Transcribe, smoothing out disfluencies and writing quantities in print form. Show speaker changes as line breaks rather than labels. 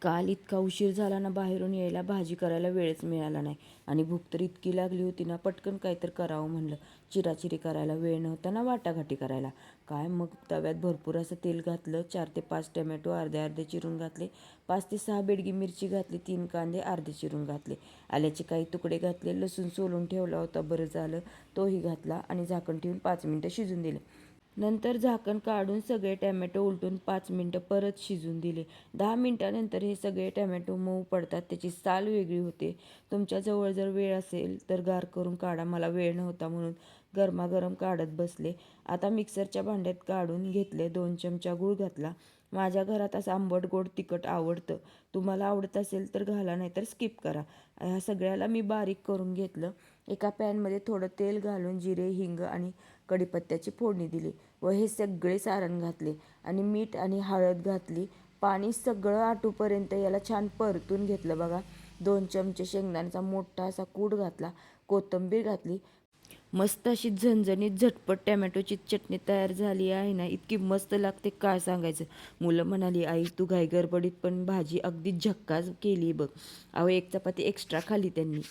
काल इतका उशीर झाला ना, बाहेरून यायला भाजी करायला वेळच मिळाला नाही. आणि भूक तर इतकी लागली होती ना, पटकन काहीतरी करावं म्हणलं. चिराचिरी करायला वेळ नव्हता ना, वाटाघाटी करायला. काय मग तव्यात भरपूर असं तेल घातलं, 4 ते 5 टोमॅटो अर्धे अर्धे चिरून घातले, 5 ते 6 बेडगी मिरची घातली, 3 कांदे अर्धे चिरून घातले, आल्याचे काही तुकडे घातले, लसूण सोलून ठेवला होता, बरं झालं तोही घातला आणि झाकण ठेवून 5 मिनटं शिजून दिले. नंतर झाकण काढून सगळे टॅमॅटो उलटून 5 मिनटं परत शिजून दिले. 10 मिनटानंतर हे सगळे टॅमॅटो मऊ पडतात, त्याची साल वेगळी होते. तुमच्याजवळ जर वेळ असेल तर गार करून काढा. मला वेळ नव्हता म्हणून गरमागरम काढत बसले. आता मिक्सरच्या भांड्यात काढून घेतले, 2 चमचा गूळ घातला. माझ्या घरात असं आंबट गोड तिखट आवडतं. तुम्हाला आवडत असेल तर घाला, नाही तर स्किप करा. ह्या सगळ्याला मी बारीक करून घेतलं. एका पॅनमध्ये थोडं तेल घालून जिरे, हिंग आणि कढीपत्त्याची फोडणी दिली व हे सगळे सारण घातले आणि मीठ आणि हळद घातली. पाणी सगळं आटूपर्यंत याला छान परतून घेतलं बघा. 2 चमचे शेंगदाण्याचा मोठा असा कूट घातला, कोथिंबीर घातली. मस्त अशी झणझणीत झटपट टॅमॅटोची चटणी तयार झाली आहे ना, इतकी मस्त लागते काय सांगायचं. मुलं म्हणाली, आई तू घाई गडबडीत पण भाजी अगदी झक्कास केली बघ. अहो, एक चपाती एक्स्ट्रा खाल्ली त्यांनी.